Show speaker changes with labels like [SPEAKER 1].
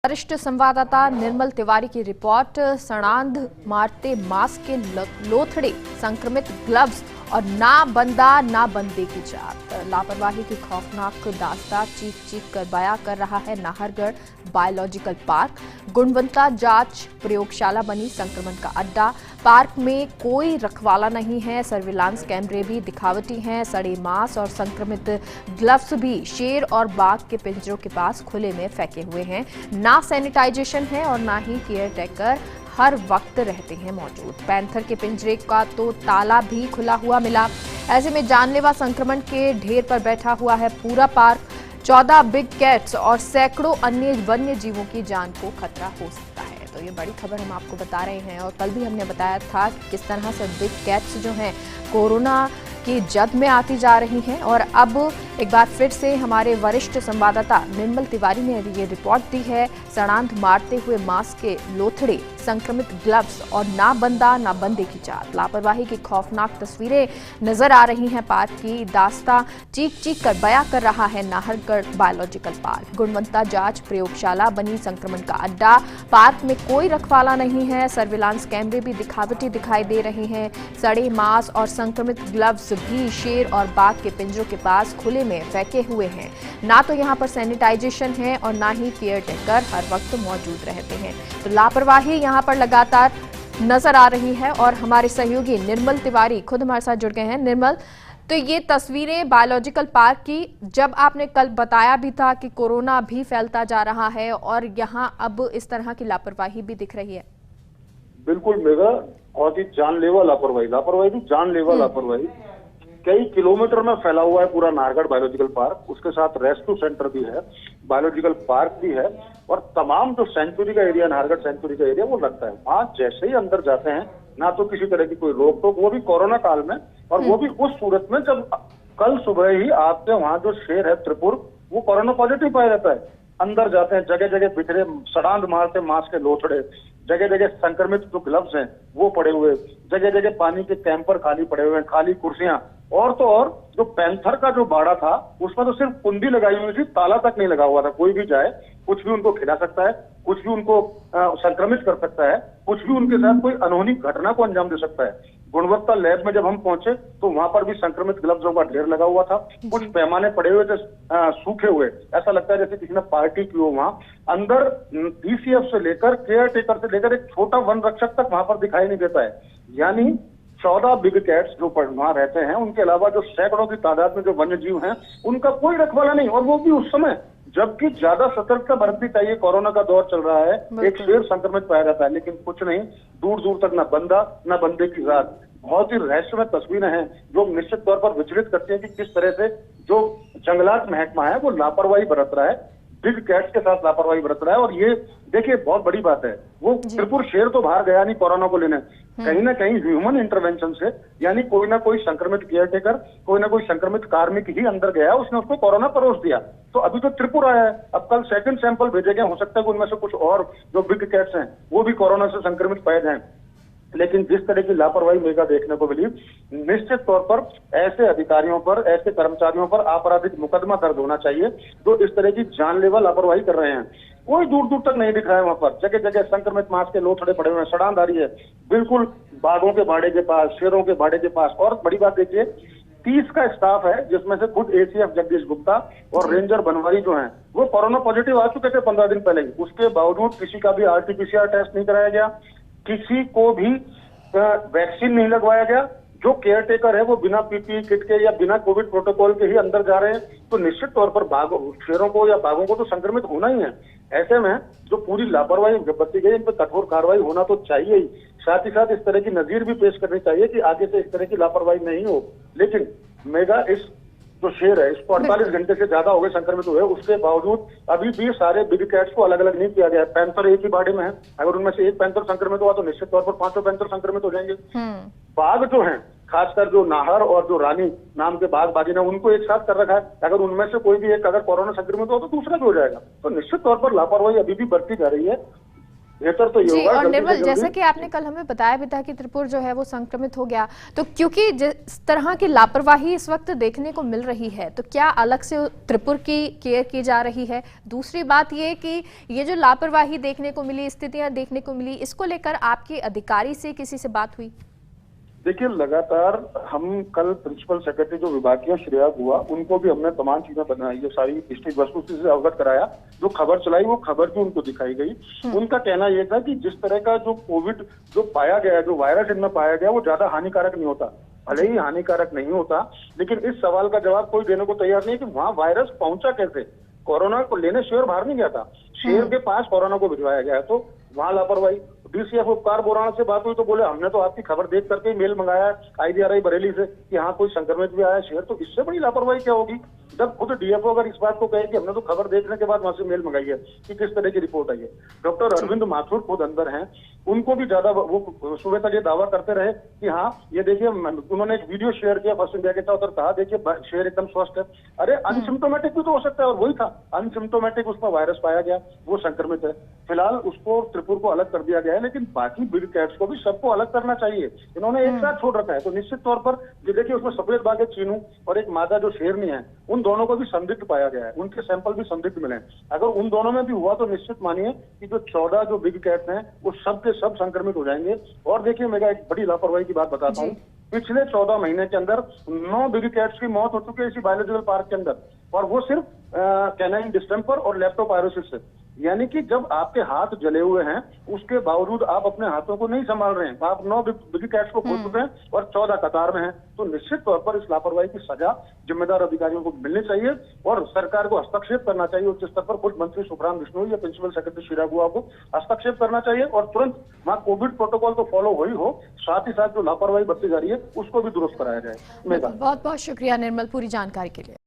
[SPEAKER 1] वरिष्ठ संवाददाता निर्मल तिवारी की रिपोर्ट। सड़ांध मारते मास्क के लोथड़े, संक्रमित ग्लव्स और ना बंदा ना बंदे की जात। लापरवाही की खौफनाक दास्तां चीख चीख कर बयां कर रहा है नाहरगढ़ बायोलॉजिकल पार्क। गुणवत्ता जांच प्रयोगशाला बनी संक्रमण का अड्डा। पार्क में कोई रखवाला नहीं है, सर्विलांस कैमरे भी दिखावटी हैं। सड़े मांस और संक्रमित ग्लव्स भी शेर और बाघ के पिंजरों के पास खुले में फेंके हुए हैं। ना सैनिटाइजेशन है और ना ही केयर टेकर हर वक्त रहते हैं मौजूद। पैंथर के पिंजरे का तो ताला भी खुला हुआ मिला। ऐसे में जानलेवा संक्रमण के ढेर पर बैठा हुआ है पूरा पार्क। 14 बिग कैट्स और सैकड़ों अन्य वन्य जीवों की जान को खतरा हो सकता है। तो ये बड़ी खबर हम आपको बता रहे हैं और कल भी हमने बताया था कि किस तरह से बिग कैट्स जो हैं कोरोना की जद में आती जा रही हैं। और अब एक बार फिर से हमारे वरिष्ठ संवाददाता निर्मल तिवारी ने ये रिपोर्ट दी है। सड़ांध मारते हुए मास्क के लोथड़े, संक्रमित ग्लव्स और ना बंदा ना बंदे की जात। लापरवाही की खौफनाक तस्वीरें नजर आ रही हैं। पार्क की दास्तां चीख चीख कर बयां कर रहा है नाहरगढ़ बायोलॉजिकल पार्क। गुणवत्ता जांच प्रयोगशाला बनी संक्रमण का अड्डा। पार्क में कोई रखवाला नहीं है, सर्विलांस कैमरे भी दिखावटी दिखाई दे रहे हैं। सड़े मांस और संक्रमित ग्लव्स भी शेर और बाघ के पिंजरों के पास खुले में फेंके हुए हैं। ना तो यहाँ पर सैनिटाइजेशन है और ना ही केयर टेकर हर वक्त मौजूद रहते हैं। तो लापरवाही यहाँ पर लगातार नजर आ रही है और हमारे सहयोगी निर्मल तिवारी खुद हमारे साथ जुड़ गए हैं। निर्मल, तो ये तस्वीरें बायोलॉजिकल पार्क की, जब आपने कल बताया भी था कि कोरोना भी फैलता जा रहा है और यहाँ अब इस तरह की लापरवाही भी दिख रही है।
[SPEAKER 2] बिल्कुल मेगा, बहुत ही जानलेवा लापरवाही भी जानलेवा लापरवाही। कई किलोमीटर में फैला हुआ है पूरा नाहरगढ़ बायोलॉजिकल पार्क। उसके साथ रेस्क्यू सेंटर भी है, बायोलॉजिकल पार्क भी है और तमाम जो सेंचुरी का एरिया, नाहरगढ़ सेंचुरी का एरिया, वो लगता है। वहां जैसे ही अंदर जाते हैं ना तो किसी तरह की कोई रोक टोक, वो भी कोरोना काल में, और वो भी उस सूरत में जब कल सुबह ही आपके वहां जो शेर है त्रिपुर, वो कोरोना पॉजिटिव पाया जाता है। अंदर जाते हैं, जगह जगह बिखरे सड़ांध मारते मास्क के लोथड़े, जगह जगह संक्रमित जो ग्लव्स हैं वो पड़े हुए, जगह जगह पानी के कैंपर खाली पड़े हुए हैं, खाली कुर्सियां। और तो और जो पैंथर का जो बाड़ा था उसमें तो सिर्फ कुंडी लगाई हुई थी, ताला तक नहीं लगा हुआ था। कोई भी जाए कुछ भी उनको खिला सकता है, कुछ भी उनको संक्रमित कर सकता है, कुछ भी उनके साथ कोई अनहोनी घटना को अंजाम दे सकता है। गुणवत्ता लैब में जब हम पहुंचे तो वहां पर भी संक्रमित ग्लव्सों का ढेर लगा हुआ था। कुछ पैमाने पड़े हुए थे सूखे हुए, ऐसा लगता है जैसे किसी ने पार्टी की हो। वहां अंदर पीसीएफ से लेकर केयर टेकर से लेकर एक छोटा वन रक्षक तक वहां पर दिखाई नहीं देता है। यानी 14 बिग कैट्स जो वहां रहते हैं, उनके अलावा जो सैकड़ों की तादाद में जो वन्य जीव हैं, उनका कोई रखवाला नहीं। और वो भी उस समय जबकि ज्यादा सतर्कता बरतनी चाहिए, कोरोना का दौर चल रहा है, एक शेर संक्रमित पाया जाता है, लेकिन कुछ नहीं, दूर दूर तक ना बंदा ना बंदे की जात। बहुत ही रहस्यमय तस्वीरें हैं जो निश्चित तौर पर विचलित करती हैं कि किस तरह से जो जंगलात महकमा है वो लापरवाही बरत रहा है, बिग कैट्स के साथ लापरवाही बरत रहा है। और ये देखिए बहुत बड़ी बात है, वो त्रिपुर शेर तो बाहर गया नहीं कोरोना को लेने, कहीं ना कहीं ह्यूमन इंटरवेंशन से, यानी कोई ना कोई संक्रमित केयर टेकर, कोई ना कोई संक्रमित कार्मिक ही अंदर गया, उसने उसको कोरोना परोस दिया। तो अभी तो त्रिपुर आया है, अब कल सेकंड सैंपल भेजे गए, हो सकता है कि उनमें से कुछ और जो बिग कैट्स हैं वो भी कोरोना से संक्रमित पाए जाएं। लेकिन जिस तरह की लापरवाही मेगा देखने को मिली, निश्चित तौर पर ऐसे अधिकारियों पर, ऐसे कर्मचारियों पर आपराधिक मुकदमा दर्ज होना चाहिए जो इस तरह की जानलेवा लापरवाही कर रहे हैं। कोई दूर दूर तक नहीं दिख रहा है वहां पर, जगह जगह संक्रमित मास्क के लोथड़े पड़े हुए हैं, सड़ांध आ रही है बिल्कुल बाघों के बाड़े के पास, शेरों के बाड़े के पास। और बड़ी बात देखिए, 30 का स्टाफ है जिसमें से खुद एसीएफ जगदीश गुप्ता और रेंजर बनवारी जो हैं वो कोरोना पॉजिटिव आ चुके थे 15 दिन पहले। उसके बावजूद किसी का भी आरटीपीसीआर टेस्ट नहीं कराया गया, किसी को भी वैक्सीन नहीं लगवाया गया। जो केयर टेकर है वो बिना पीपीई किट के या बिना कोविड प्रोटोकॉल के ही अंदर जा रहे हैं। तो निश्चित तौर पर शेरों को या बाघों को तो संक्रमित होना ही है। ऐसे में जो पूरी लापरवाही बरती गई, इन पर कठोर कार्रवाई होना तो चाहिए ही। साथ ही साथ इस तरह की नजीर भी पेश करनी चाहिए कि आगे से इस तरह की लापरवाही नहीं हो। लेकिन मेगा, इस जो शेर है इसको 48 घंटे से ज्यादा हो गए संक्रमित हुए, उसके बावजूद अभी भी सारे बिग कैट्स को अलग अलग नहीं किया गया है। पैंथर एक ही बाड़े में है, अगर उनमें से एक पैंथर संक्रमित हुआ तो निश्चित तौर पर 5 पैंथर संक्रमित हो जाएंगे। बाघ जो हैं, खासकर जो नाहर और जो रानी नाम के बाघ बाघिन है, उनको एक साथ कर रखा है। अगर उनमें से कोई भी एक अगर कोरोना संक्रमित हो तो दूसरा भी हो जाएगा। तो निश्चित तौर पर लापरवाही अभी भी बढ़ती जा रही है। बेहतर तो ये
[SPEAKER 1] जी।
[SPEAKER 2] होगा
[SPEAKER 1] और
[SPEAKER 2] जल्दी से
[SPEAKER 1] निर्मल,
[SPEAKER 2] जल्दी।
[SPEAKER 1] जैसा कि आपने कल हमें बताया भी था कि त्रिपुर जो है वो संक्रमित हो गया, तो क्योंकि जिस तरह की लापरवाही इस वक्त देखने को मिल रही है, तो क्या अलग से त्रिपुर की केयर की जा रही है? दूसरी बात ये कि ये जो लापरवाही देखने को मिली, स्थितियां देखने को मिली, इसको लेकर आपके अधिकारी से किसी से बात हुई?
[SPEAKER 2] देखिए, लगातार हम कल प्रिंसिपल सेक्रेटरी जो विभागीय श्रेया हुआ, उनको भी हमने तमाम चीजें बनाई, ये सारी स्थिति वस्तु से अवगत कराया। जो खबर चलाई वो खबर भी उनको दिखाई गई। उनका कहना यह था कि जिस तरह का जो कोविड जो पाया गया, जो वायरस इनमें पाया गया, वो ज्यादा हानिकारक नहीं होता। भले ही हानिकारक नहीं होता, लेकिन इस सवाल का जवाब कोई देने को तैयार नहीं है कि वहां वायरस पहुंचा कैसे। कोरोना को लेने शेर बाहर नहीं गया था, शेर के पास कोरोना को भिजवाया गया है, तो वहां लापरवाही। डीसीएफ उपकार बोराना से बात हुई तो बोले हमने तो आपकी खबर देख करके मेल मंगाया IDRI बरेली से कि हाँ कोई संक्रमित भी आया शेर, तो इससे बड़ी लापरवाही क्या होगी? जब खुद डीएफओ अगर इस बात को कहे कि हमने तो खबर देखने के बाद वहां से मेल मंगाई है कि किस तरह की रिपोर्ट आई है। डॉक्टर अरविंद माथुर खुद अंदर हैं, उनको भी ज्यादा वो सुबह तक ये दावा करते रहे कि हाँ ये देखिए, उन्होंने एक वीडियो शेयर किया फर्स्ट इंडिया के साथ और कहा देखिए शेर एकदम स्वस्थ है। अरे अनसिम्टोमेटिक भी तो हो सकता है, और वही था अनसिम्टोमेटिक, उसमें वायरस पाया गया, वो संक्रमित है। फिलहाल उसको त्रिपुर को अलग कर दिया गया है, लेकिन बाकी बिग कैट्स को भी सबको अलग करना चाहिए। इन्होंने एक साथ छोड़ रखा है, तो निश्चित तौर पर ये देखिए उसमें सफेद बाघ चीनू और एक मादा जो शेरनी है, उन दोनों को भी संदिग्ध पाया गया है, उनके सैंपल भी संदिग्ध मिले हैं। अगर उन दोनों में भी हुआ तो निश्चित मानिए कि जो 14 जो बिग कैट्स हैं वो सब के सब संक्रमित हो जाएंगे। और देखिए मैं एक बड़ी लापरवाही की बात बताता हूँ, पिछले 14 महीने के अंदर 9 बिग कैट्स की मौत हो चुकी है इसी बायोलॉजिकल पार्क के अंदर, और वो सिर्फ कैनाइन डिस्टेंपर और लेप्टोपायरोसिस से। यानी कि जब आपके हाथ जले हुए हैं उसके बावजूद आप अपने हाथों को नहीं संभाल रहे हैं, आप 9 बिग कैट्स को खो चुके हैं और 14 कतार में हैं, तो निश्चित तौर पर इस लापरवाही की सजा जिम्मेदार अधिकारियों को मिलनी चाहिए और सरकार को हस्तक्षेप करना चाहिए। उच्च स्तर पर खुद मंत्री सुखराम बिश्नोई या प्रिंसिपल सेक्रेटरी श्रीरा गुआ को हस्तक्षेप करना चाहिए और तुरंत वहाँ कोविड प्रोटोकॉल तो फॉलो हो ही हो, साथ ही साथ जो लापरवाही बरती जा रही है उसको भी दुरुस्त कराया जाए।
[SPEAKER 1] बहुत बहुत शुक्रिया निर्मल पूरी जानकारी के लिए।